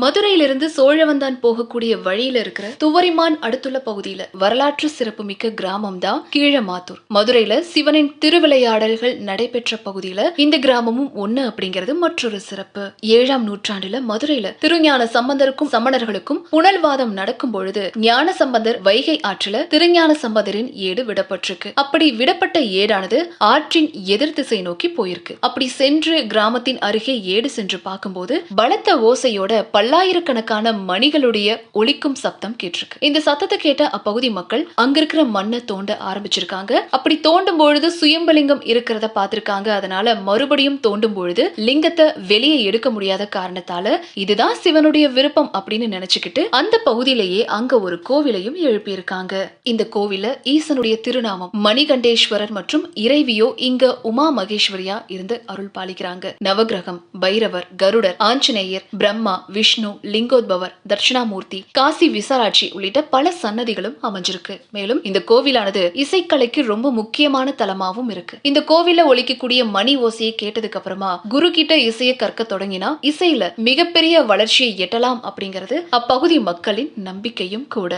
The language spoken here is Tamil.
மதுரையிலிருந்து சோழவந்தான் போகக்கூடிய வழியில இருக்கிற துவரிமான் அடுத்துள்ள பகுதியில வரலாற்று சிறப்புமிக்க கிராமம் தான் கீழமாத்தூர். மதுரையில சிவனின் திருவிளையாடல்கள் நடைபெற்ற பகுதியில இந்த கிராமமும் ஒண்ணு அப்படிங்கிறது மற்றொரு சிறப்பு. 7ஆம் நூற்றாண்டுல மதுரையில திருஞான சம்பந்தருக்கும் சமணர்களுக்கும் புனல்வாதம் நடக்கும் பொழுது ஞான சம்பந்தர் வைகை ஆற்றில திருஞான சம்பந்தரின் ஏடு விடப்பட்டிருக்கு. அப்படி விடப்பட்ட ஏடானது ஆற்றின் எதிர் திசை நோக்கி போயிருக்கு. அப்படி சென்று கிராமத்தின் அருகே ஏடு சென்று பார்க்கும்போது பலத்த ஓசையோட பல்லாயிரக்கணக்கான மணிகளுடைய ஒலிக்கும் சத்தம் கேட்டிருக்கு. இந்த சத்தத்தை கேட்ட அப்பகுதி மக்கள் அங்க இருக்கிற மண்ணை தோண்ட ஆரம்பிச்சிருக்காங்க. அப்படி தோண்டும் பொழுது சுயம்பலிங்கம் இருக்கிறத பார்த்திருக்காங்க. அதனால மறுபடியும் தோண்டும் பொழுது லிங்கத்தை வெளியே எடுக்க முடியாத காரணத்தால இதுதான் சிவனுடைய விருப்பம் அப்படின்னு நினைச்சுக்கிட்டு அந்த பகுதியிலேயே அங்க ஒரு கோவிலையும் எழுப்பியிருக்காங்க. இந்த கோவில ஈசனுடைய திருநாமம் மணிகண்டேஸ்வரர் மற்றும் இறைவியோ இங்க உமா மகேஸ்வரியா இருந்து அருள் பாலிக்கிறாங்க. நவகிரகம், பைரவர், கருடர், ஆஞ்சநேயர், பிரம்மா, விஷ்ணு, லிங்கோத்பவர், தட்சிணாமூர்த்தி, காசி விசாலாட்சி உள்ளிட்ட பல சன்னதிகளும் அமைஞ்சிருக்கு. மேலும் இந்த கோவிலானது இசைக்கலைக்கு ரொம்ப முக்கியமான தலமாவும் இருக்கு. இந்த கோவில ஒலிக்கக்கூடிய மணி ஓசையை கேட்டதுக்கு அப்புறமா குரு கிட்ட இசையை கற்க தொடங்கினா இசையில மிகப்பெரிய வளர்ச்சியை எட்டலாம் அப்படிங்கிறது அப்பகுதி மக்களின் நம்பிக்கையும் கூட.